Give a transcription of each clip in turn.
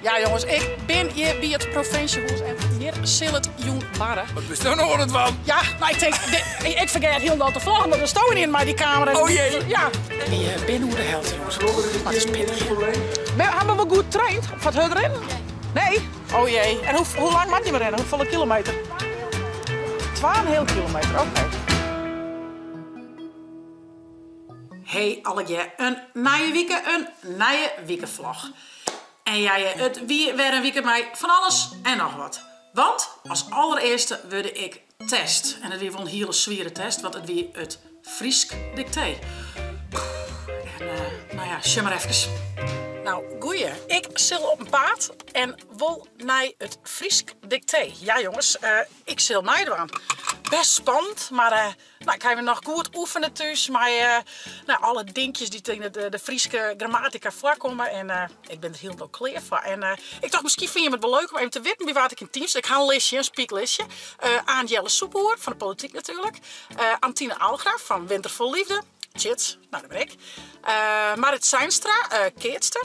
Ja jongens, ik ben hier bij het provinciehuis en hier zal het jong barren. Wat is er nog het van? Ja, nou ik denk, ik vergeet helemaal te vloggen, maar er staan in maar die camera. Oh jee. Ja. Die ben hoe de held jongens. Wat is pittig. Hebben we goed getraind? Wat houdt erin? Nee? Oh jee. En hoe lang mag je maar rennen? Hoeveel kilometer? 12,5 kilometer, oké. Hey allegear, een nieuwe weekenvlog. En ja, het wie weer een weekend mij van alles en nog wat. Want als allereerste wilde ik test. En het was een hele zware test, want het was het Friesk dicté. En nou ja, shit maar even. Nou, goeie. Ik zil op een paard en wil naar het Friesk dicté. Ja jongens, ik zil meedoen. Best spannend, maar nou, ik ga weer nog goed oefenen thuis. Maar nou, alle dingetjes die tegen de Frieske grammatica voorkomen. En ik ben er heel klaar voor. En ik dacht, misschien vind je het wel leuk om even te weten wie wat ik in teams. Ik ga een lesje, een speaklesje. Aan Jelle Soephoer, van de politiek natuurlijk. Antine Algraaf van Winter vol Liefde. Chits, nou dat ben ik. Marit Seinstra, keertster.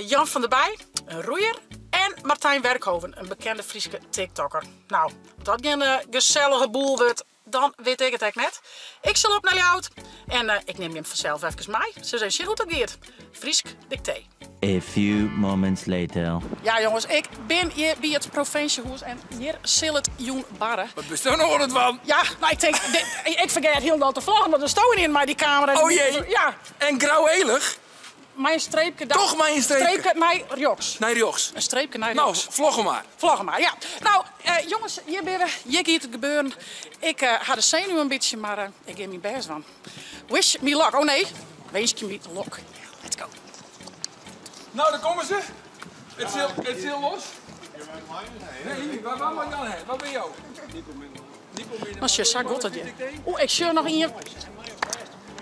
Jan van der Bij, een roeier. En Martijn Werkhoven, een bekende Frieske TikToker. Nou, dat geen gezellige boel wordt, dan weet ik het echt net. Ik zal op naar jou en ik neem je hem vanzelf even mee. Ze zijn shit hoe dat gaat. Friesk dicté. A few moments later. Ja jongens, ik ben hier bij het provinciehuis en hier zal het jong barren. Wat is er nog het van? Ja, nou ik denk, ik vergeet helemaal te vloggen, maar er staan in maar die camera. Oh jee. Ja. En grauwelig? Mijn streepje. Toch mijn streepje? Naar Rjoks. Naar Rjoks. Een streepje naar Nou, Rjoks. vloggen maar. Vloggen maar, ja. Nou, jongens, hier gaat het gebeuren. Ik had de zenuw een beetje, maar ik geef mijn best van. Wish me luck. Oh nee, wens je me luck. Let's go. Nou, daar komen ze. Het zil los. Nee, waar mag Jan heen? Waar ben je ook? Als je zo goed dat je. Oeh, ik zie nog hier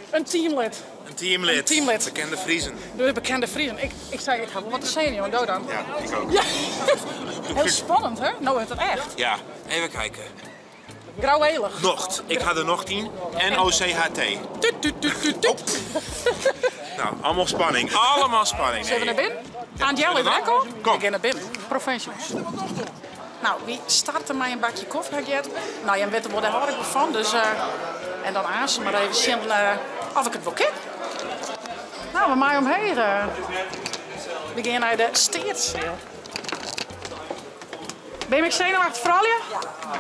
een teamlid. Een teamlid. Een teamlid. Bekende Friezen. De bekende vrienden. Ik zei, ik ga wel wat te zenuw en doe dan. Ja, ik ook. Ja. Heel spannend, hè? Nou is het echt. Ja, even kijken. Grauwelig. Nocht. Ik ga er nog 10. N-O-C-H-T. Tut, tut, tut, tut, tut. Nou, allemaal spanning. Allemaal spanning. Zullen we naar binnen? Aan Jelle Drekkel? Kom. Ik ga naar binnen. Professionals. Nou, wie startte mij een bakje koffie? Nou, je weet er wel de harde van, dus... en dan aan ze maar even zien of ik het wel ken. Nou, we mij omheen. We gaan naar de Steertseel. Ben je zenuwachtig vooral je?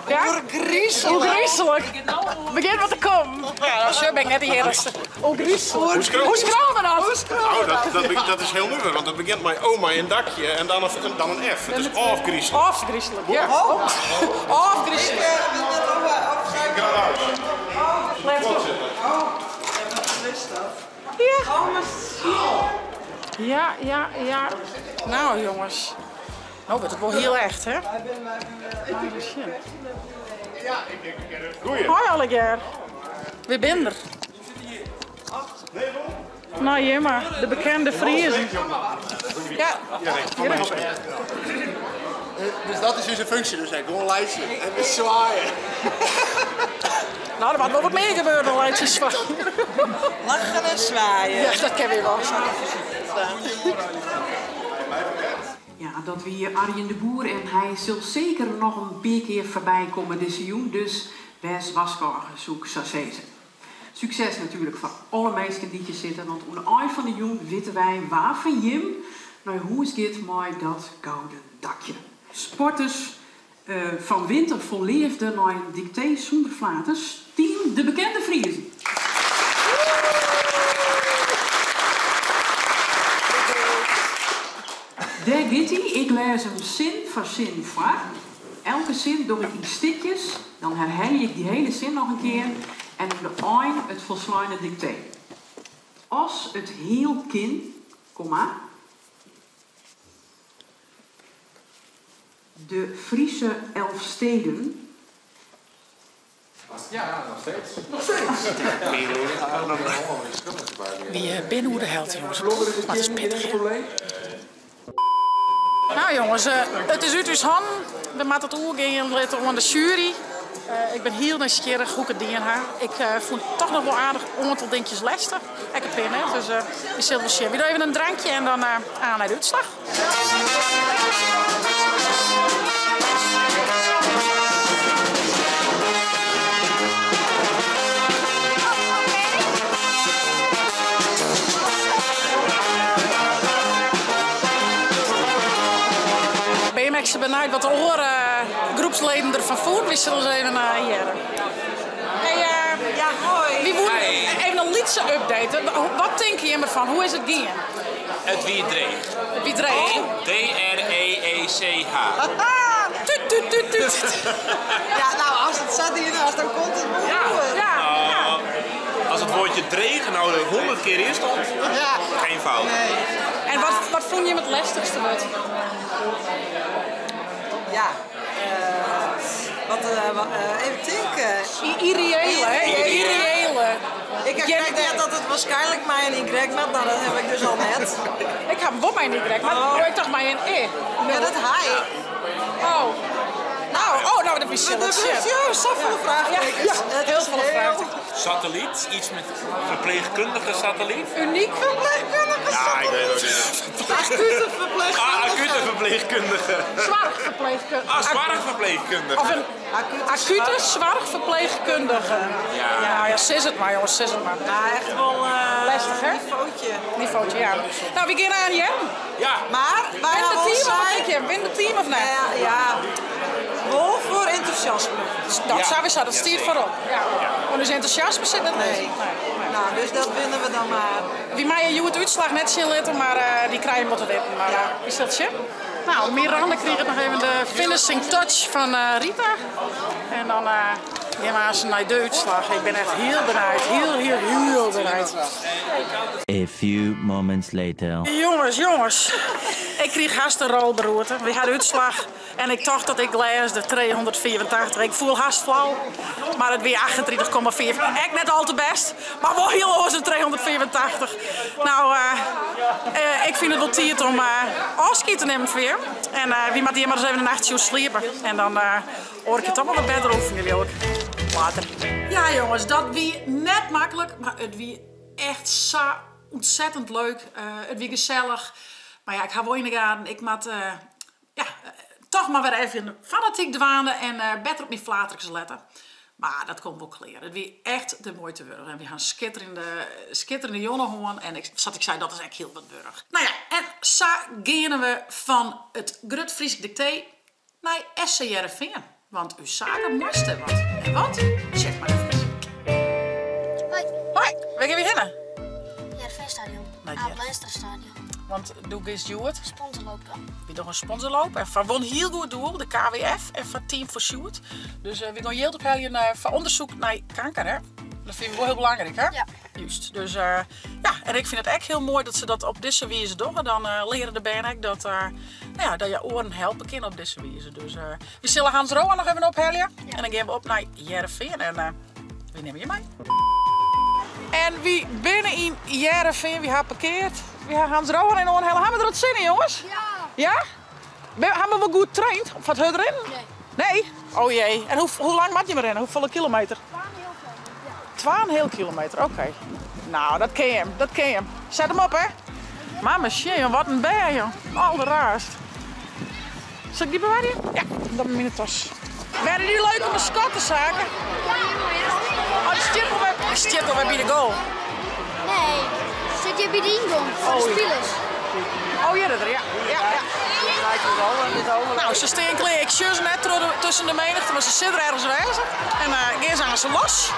Ja. Hoe griezelig. Begin wat te komen. Ja, nou, zo ben ik net de eerste. Hoe griezelig. Hoe scroll dan? Oh, dat is heel nuwer, want dat begint met oma in dakje en dan een F. Het is afgriezelig. Afgriezelig, ja. Afgriezelig. Ja. Nou jongens. Nou wordt het wel heel echt, hè? Hoi allegaar. Wie ben er? Nou ja, maar de bekende Friezen. Ja. Dus dat is dus een functie, dus gewoon lijstje en we zwaaien. Nou, er wordt wel wat meer gebeurd dan lijntjes zwaaien. Lachen en zwaaien. Ja, dat ken je wel. Ja, dat we hier Arjen de Boer en hij zal zeker nog een paar keer voorbij komen dit seizoen. Dus best waskorgen zoek Sassese. Succes natuurlijk voor alle mensen die hier zitten, want aan het eind van de jong weten wij waar van Jim nou hoe is dit met dat gouden dakje. Sporters van Winter vol Liefde naar een dicté zonder flaters. Team de bekende Friezen. Daar gaat hij. Ik lees hem zin voor zin voor. Elke zin doe ik in stukjes. Dan herhaal ik die hele zin nog een keer. En op de eind het volslaande dicté. Als het heel kind, komma, de Friese 11 steden. Ja, nog steeds. Wie ben hoe de held, jongens. Wat is pittig, hè? Nou jongens, het is uit uw hand. We moeten het oorgaan laten aan de jury. Ik ben heel nieuwsgierig hoe ik het dien haar. Ik vond het toch nog wel aardig een aantal dingetjes lastig. Ik heb pin, hè. Dus je zult wel zien. We doen even een drankje en dan aan naar de uitslag. ik ze benijd wat de groepsleden ervan voelen. We zullen ze even hier. Hey, Ja, hoi. wie moet even een liedse updaten. Wat denk je ervan? Hoe is het gaan? Het wie dreig. Wie dreig? D-R-E-E-C-H. Tut, tut, tut, tut. Ja, nou, als het zat hiernaast, dan komt het wel goed. Ja. Als het woordje dreig nou er 100 keer in stond, Ja. geen fout. Nee. En wat vond je het lastigste wat? Ja. Even denken. Irreële, hè? Irreële. Ik heb net dat het waarschijnlijk mij een Y met, nou dat heb ik dus al net. Ik heb wel mijn Y, maar ik dacht mij een E. Ja, dat hij. Oh. Nou, dat is shit. Ja, zoveel vraagtekens. Ja, heel veel vraagtekens. Satelliet, iets met verpleegkundige satelliet. Uniek verpleegkundige. Ja, ik weet het ook niet. Acute verpleegkundige. Acute verpleegkundige. Zwaarverpleegkundige. Zwaarverpleegkundige. Of een acute zwaarverpleegkundige. Ja, zes het maar jongens, zes het maar. Ja, echt wel lastig, hè? Niveautje, ja. Nou, wie gaan aan je? Ja. Maar wij Win hebben het team of wat ons denk je? Win het team of nee? ja. Wel voor enthousiasme. Dat sowieso, dat stiert voorop. Ja. Maar dus enthousiasme zit het niet. Nee. Nou, dus dat winnen we dan maar. Wie mij je het uitslag net zien laten, maar die krijgen moeten winnen. Maar is dat je? Nou, Miranda kreeg nog even de finishing touch van Rita. En dan gaan ze naar de uitslag. Ik ben echt heel benieuwd. Heel benieuwd. A few moments later. Jongens. Ik kreeg haast een rolberoerte. We hadden uitslag. En ik dacht dat ik lees de 384. Ik voel haast flauw. Maar het weer 38,4. Echt net al te best. Maar wel heel hoog de 384. Nou, ik vind het wel tijd om afscheid te nemen weer. En wie moet hier maar eens even een nachtje sliepen. En dan hoor ik het toch wel wat beter oefenen, wil ik. Later. Ja jongens, dat wie net makkelijk. Maar het wie echt zo ontzettend leuk. Het wie gezellig. Maar ja, ik ga wel in de gaten. Ik moet toch maar weer even fanatiek dwalen en beter op mijn flatertjes letten. Maar dat komt wel kleren. Het wie echt de mooiste burger. En we gaan schitterende jongen. En ik zei, dat is echt heel wat burger. Nou ja, en zo gaan we van het Grut Fries Dicté naar SC Heerenveen. Want uw zaken moesten wat. En wat? Check maar even. Hoi. Hoi, waar gaan we heen? Heerenveenstadion. Naar Aan het Leinsterstadion. Want doe eens Stuart. Sponsorlopen. We doen een sponsorloop en van won heel goed doel, de KWF en van Team for Shoot. Dus we gaan heel op van onderzoek naar kanker, hè? Dat vinden we wel heel belangrijk, hè? Ja. Juist. Dus ja, en ik vind het echt heel mooi dat ze dat op deze wijze doen. Dan leren de benen dat, dat je oren helpen kunnen op deze wijze. Dus we zullen Hans Roa nog even ophellen. Ja. En dan gaan we op naar Heerenveen en wie nemen je mee? En wie binnen in Heerenveen, wie heeft parkeerd? We hebben Hans Rowan in oren hellen. Hebben we er wat zin in, jongens? Ja. Ja? Hebben we wel goed getraind? Of wat houdt erin? Nee. Nee? Oh jee. En hoe lang moet je maar rennen? Hoeveel kilometer? 12,5 kilometer, oké. Nou, dat ken je hem. Zet hem op, hè? Mama, shit, wat een beer, joh. Al de raast. Zal ik die bewaren? Ja, dat is mijn tas. Werden die leuke mascottezaken? Oh, die stippel bij de goal. Nee. Zit je bij de ingang voor de spelers? Oh, ja, dat er, ja. Nou, ze staan klaar. Ik zie ze net tussen de menigte, maar ze zitten ergens wezen. En gaan ze aan ze los.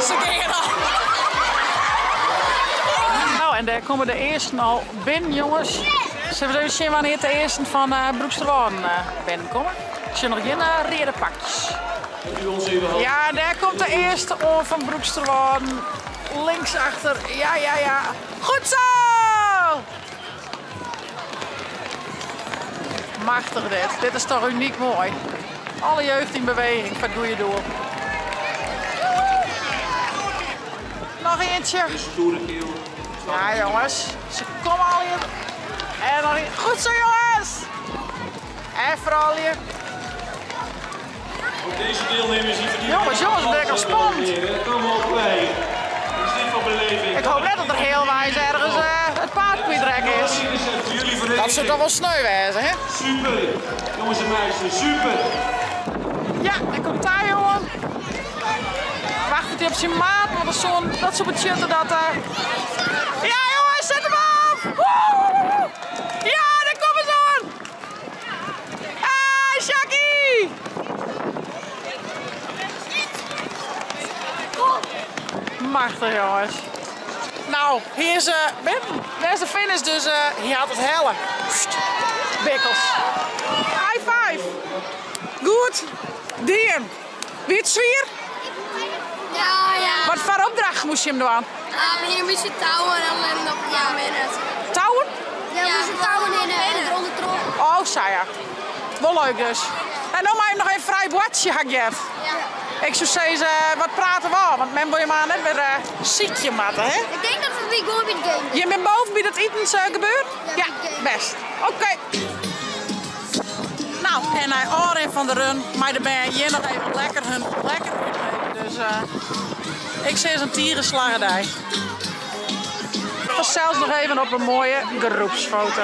Ze gaan al. Nou, en daar komen de eersten al binnen, jongens. Zullen we even zien wanneer de eerste van Broeksterwaarden binnenkomen? Ik zie nog geen reden pakjes. Ja, daar komt de eerste oor van Broeksterwaarden. Linksachter, ja. Goed zo! Machtig dit. Dit is toch uniek mooi. Alle jeugd in beweging, wat doe je door? Nog eentje. Ja jongens, ze komen al hier. En nog een. Goed zo jongens! En vooral hier. Deze deelnemers die verdienen. Jongens, het werkt al spannend. Kom op bij. Is dit voor beleving? Ik hoop net dat er heel wijs ergens het paard kwijtrek is. Dat zou toch wel sneu wezen, hè? Super! Jongens en meisjes, super! Ja, ik kom daar, jongen. Wacht het op zijn maat, want dat zo betjutten dat... Ja, jongens, zet hem af! Woe! Ja, daar komen ze aan! Ah, Shaggy! Machtig, jongens. Nou, hier is Wim. Daar is de finish, dus hier had het helle. Bikkels. High five! Goed. Dien. Wie het zwier? Ja. Wat voor opdracht moest je hem doen? Hier moest je touwen en dan winnen. Touwen? Ja, we moesten touwen in onder trok. Oh, zei je. Wel leuk dus. En dan mag je nog even vrij bootje gaan get. Ja. Ik zou zeggen, wat praten we? Want men wil je maar net weer ziekje matten, hè? Ik denk dat het weer goed bij de game. Je bent boven bij dat eten gebeurt? Ja, best. Oké. Nou, en hij oren van de run, maar de ben je nog even lekker uitgeven. Dus ik zie eens een tierenslagerij. Ik was zelfs nog even op een mooie groepsfoto.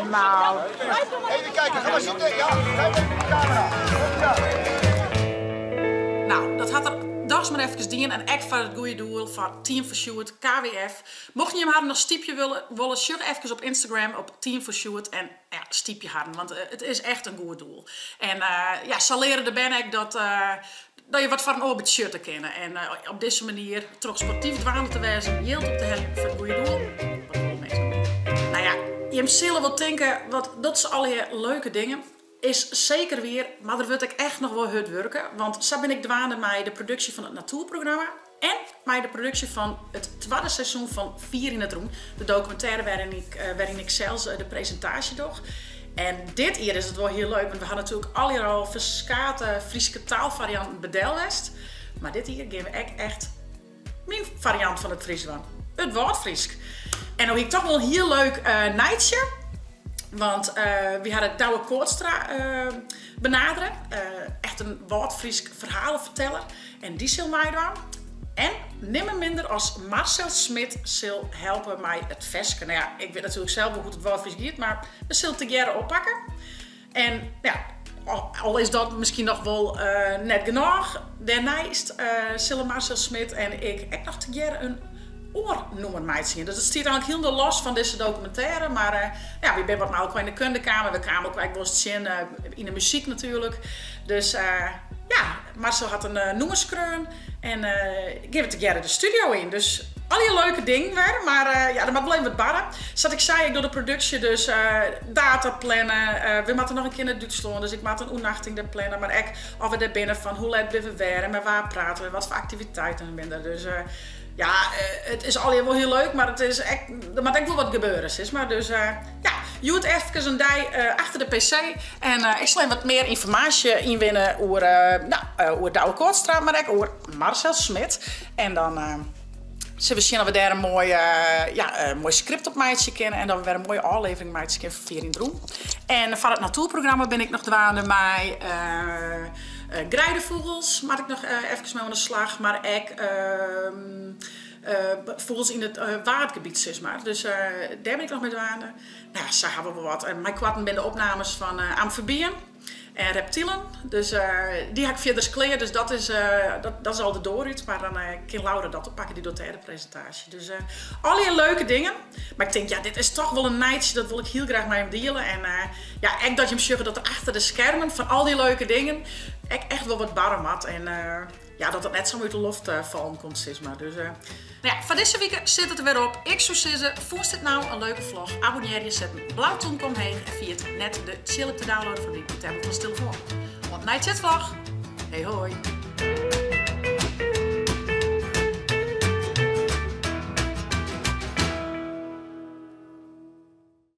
Nou. Even kijken, ga maar zitten. Ja, kijk even in de camera. Nou, dat had er dags maar even dienen en echt voor het goede doel van Team for Sjoerd, KWF. Mocht je hem hadden nog stiepje willen, stuur even op Instagram op Team for Sjoerd en ja, stiepje hadden, want het is echt een goed doel. En ja, zal leren de ben ik dat je wat van een orbit shirt te kennen. En op deze manier toch sportief dwalen te wijzen, hield op de helft van het goede doel. Nou ja, je zullen wel denken, dat zijn alle leuke dingen. Is zeker weer, maar er wordt ik echt nog wel hard werken. Want zo ben ik dwaande met de productie van het natuurprogramma. En met de productie van het tweede seizoen van 4 in het Roem. De documentaire waarin ik zelfs de presentatie doe. En dit hier is het wel heel leuk. Want we hadden natuurlijk al verschillende Friese taalvarianten bedelwest. Maar dit hier geven we echt mijn variant van het Fries van. Het woord Fries. En dan heb ik toch wel een heel leuk nightje. Want we hadden Douwe Koortstra benaderen. Echt een woordfries verhalenverteller. En die zal mij doen. En nimmer minder als Marcel Smit zal helpen mij het vesken. Nou ja, ik weet natuurlijk zelf hoe goed het woordfries gaat. Maar we zullen het jaren oppakken. En ja, al is dat misschien nog wel net genoeg. Daarnaast zullen Marcel Smit en ik nog te jaren een oornoemer mij zien. Dus het staat eigenlijk heel los van deze documentaire. Maar ja, we zijn wat maar ook in de kundekamer. We kwamen ook wel eens zien in de muziek natuurlijk. Dus ja, Marcel had een noemerskreun. En ik geef het together de studio in. Dus al die leuke dingen weer. Maar ja, dat mag wel even wat barren. Zoals ik zei, ik doe de productie dus data plannen. We moeten nog een keer naar Duitsland. Dus ik moet een oernachting plannen. Maar ook of we daar binnen van hoe laat blijven we weer. En met waar praten we. Wat voor activiteiten we binnen. Dus ja, het is al wel heel leuk, maar het is echt, er moet echt wel wat gebeuren. Maar dus ja, je moet even een dag achter de pc en ik zal wat meer informatie inwinnen over Douwe Koortstra, maar ook over Marcel Smit. En dan zullen we daar een mooi script op maatje kennen en dan we weer een mooie aflevering maatje kennen voor 4 in het Roem. En van het natuurprogramma ben ik nog dwaande met Grijdenvogels, maak ik nog even mee aan de slag, maar ook vogels in het waardgebied, zeg maar. Dus daar ben ik nog mee dwaande. Nou ja, zo hebben we wat. Mijn kwarten ben de opnames van amfibieën en reptielen. Dus die heb ik verder gekleed, dus dat is al de dooruit. Maar dan kan Laura dat oppakken, die doet de presentatie. Dus al die leuke dingen. Maar ik denk, ja, dit is toch wel een nightje, dat wil ik heel graag met hem delen. En ja, echt dat je hem zegt dat er achter de schermen van al die leuke dingen echt wel wat barren had. En ja, dat het net zo uit de loft vallen komt, zeg maar. Dus nou ja, van deze week zit het er weer op. Ik zou zeggen, vond dit nou een leuke vlog? Abonneer je, zet een blauw toon omheen en via het net de chill te downloaden van die tablet van telefoon. Want night chat vlog. Hey hoi!